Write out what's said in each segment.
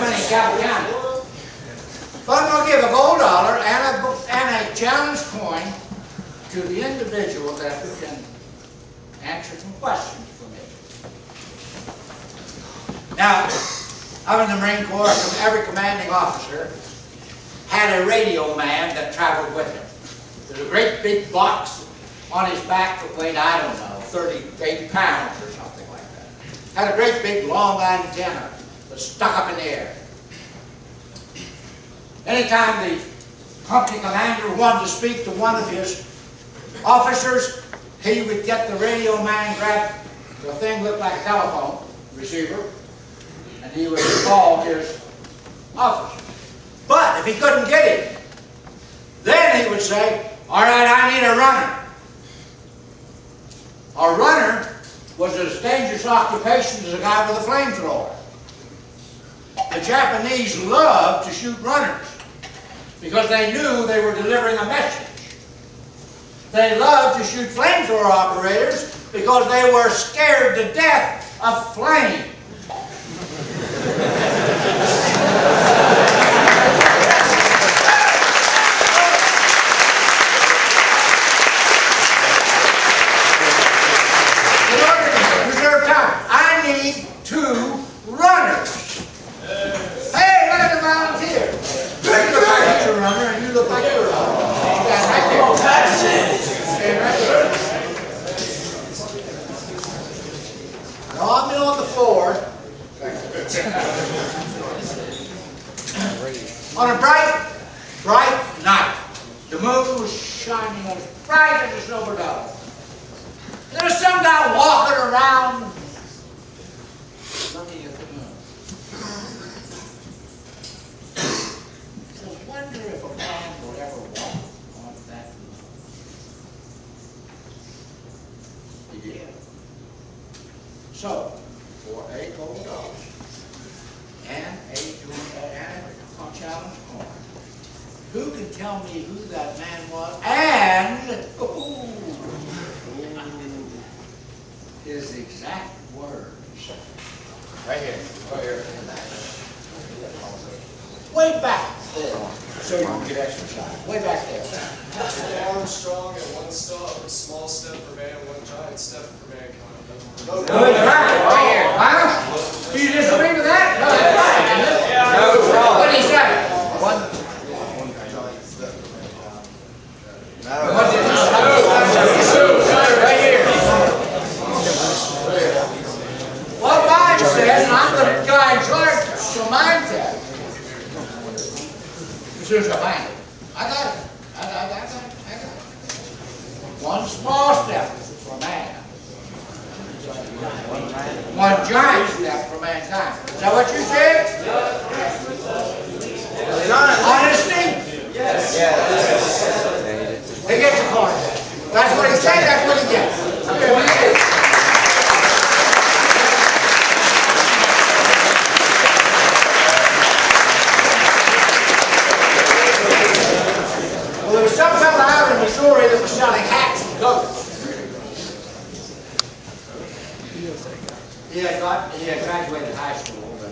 many in Calhoun County. But I'm going to give a gold dollar and a challenge coin to the individual that can answer some questions for me. Now, I'm in the Marine Corps. Every commanding officer had a radio man that traveled with him. There's a great big box on his back that weighed, I don't know, 38 pounds or something like that. Had a great big long antenna that stuck up in the air. Anytime the company commander wanted to speak to one of his officers, he would get the radio man, grab the thing looked like a telephone receiver, and he would call his officer. But if he couldn't get it, then he would say, all right, I need a runner. A runner was as dangerous occupation as a guy with a flamethrower. The Japanese loved to shoot runners because they knew they were delivering a message. They loved to shoot flamethrower operators because they were scared to death of flame. On a bright night, the moon was shining as bright as a silver dove. There was some guy walking around looking at the moon. I wonder if a man would ever walk on that moon. He did. So, for a gold dollar and a challenge coin, who can tell me who that man was and his exact words? Right here. Right here. Way back there. So you can get exercise. Way back there. One arm strong and one small step for man, one giant step for mankind. No, it's right. Right here. Huh? Do you disagree with that? No, that's right. No, it's wrong. What did he say? One giant step for mankind. No. What did he say? Right here. What mine says, and I'm the guy in charge, so mine says. As soon as I find it. I got it. I got it. One small step for man. One giant step for mankind. Is that what you said? Honesty? Yes. He gets a coin. That's what he said, that's what he gets. Well, there was some fellow out in Missouri that was selling hats and coats. He had graduated high school, but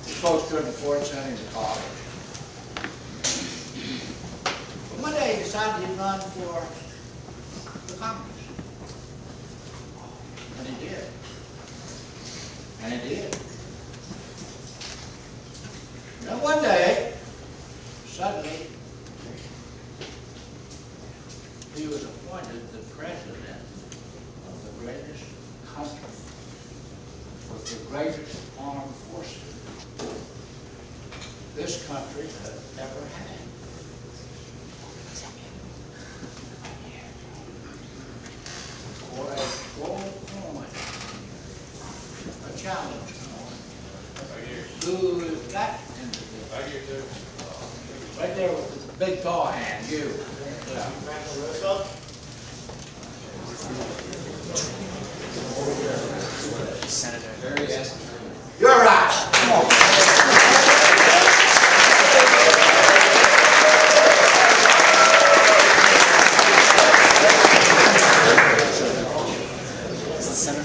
his folks couldn't afford to send him to college. But one day he decided he'd run for the Congress. And he did. And he did. And one day, suddenly, he was appointed the president of the greatest country with the greatest armed forces this country had ever had. For a gold coin, a challenge coin. Who's that individual? Right there with the big tall hand, you. Yeah. Senator. You're right. Come on.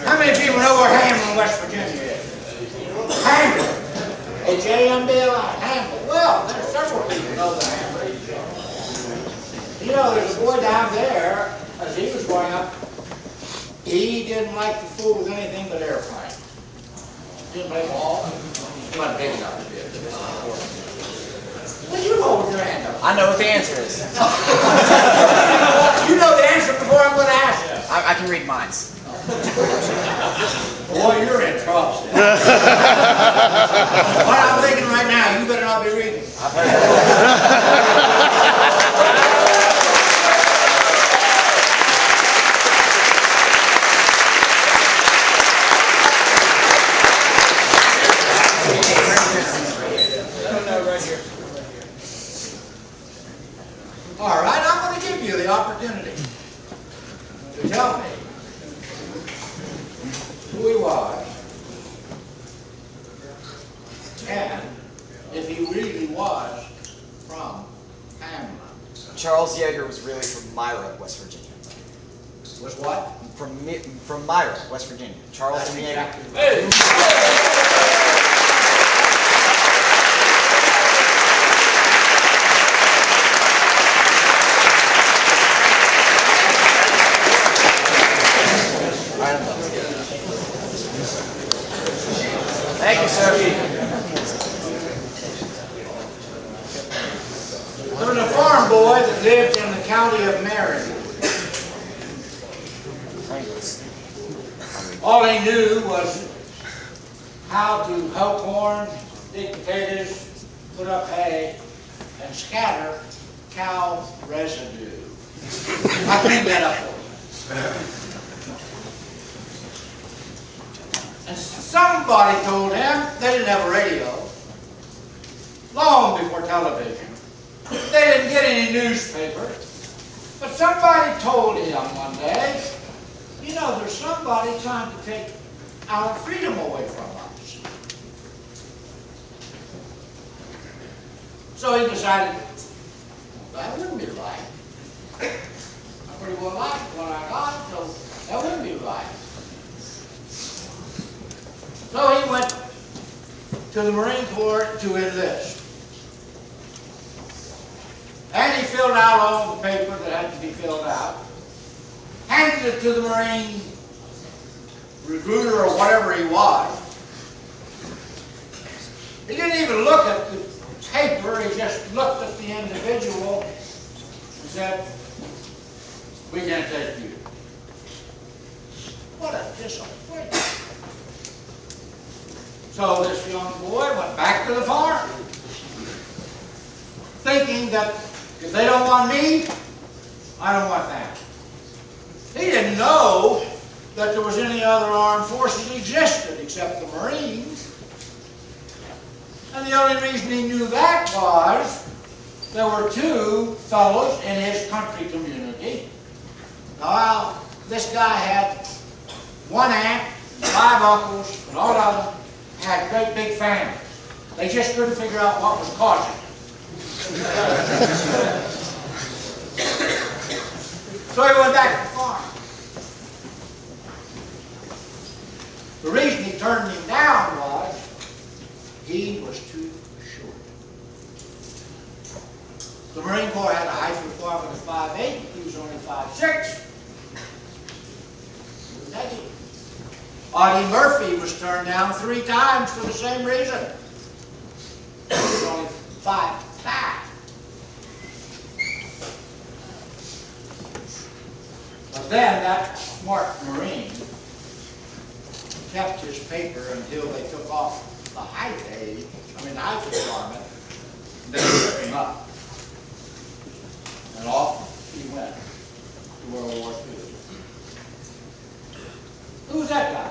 How many people know where Hammond, West Virginia is? Hammond. H-A-M-B-L-I, Hamble. Well, there's several people know the Hamble. You know, there's a boy down there, as he was growing up, he didn't like to fool with anything but airplanes. Didn't play ball. He wasn't big enough to be a Well, you hold your hand up. I know what the answer is. You know the answer before I'm going to ask you. I can read minds. Boy, you're in trouble. What I'm thinking right now, you better not be reading. I've heard that. All right, I'm going to give you the opportunity to tell me who he was and if he really was from Hamlin. Charles Yeager was really from Myra, West Virginia. Was what? From Myra, West Virginia. Charles That's Yeager. exactly Hey! Thank you, sir. There was a farm boy that lived in the county of Marion. All he knew was how to hoe corn, dig potatoes, put up hay, and scatter cow residue. I cleaned that up for you. And somebody told him, they didn't have a radio, long before television. They didn't get any newspaper. But somebody told him one day, you know, there's somebody trying to take our freedom away from us. So he decided, that wouldn't be right. I pretty well like what I got, so that wouldn't be right. So he went to the Marine Corps to enlist. And he filled out all the paper that had to be filled out, handed it to the Marine recruiter or whatever he was. He didn't even look at the paper, he just looked at the individual and said, we can't take you. What a disappointment. So this young boy went back to the farm, thinking that if they don't want me, I don't want them. He didn't know that there was any other armed forces existed except the Marines. And the only reason he knew that was there were two fellows in his country community. Now, this guy had one aunt, 5 uncles, and all of them had great big families. They just couldn't figure out what was causing it. So he went back to the farm. The reason he turned him down was he was too short. The Marine Corps had a height requirement of 5'8", he was only 5'6". Audie Murphy was turned down 3 times for the same reason. He was only 5'5". But then that smart Marine kept his paper until they took off the height age, the height requirement, and then took him up. And off he went to World War II. Who was that guy?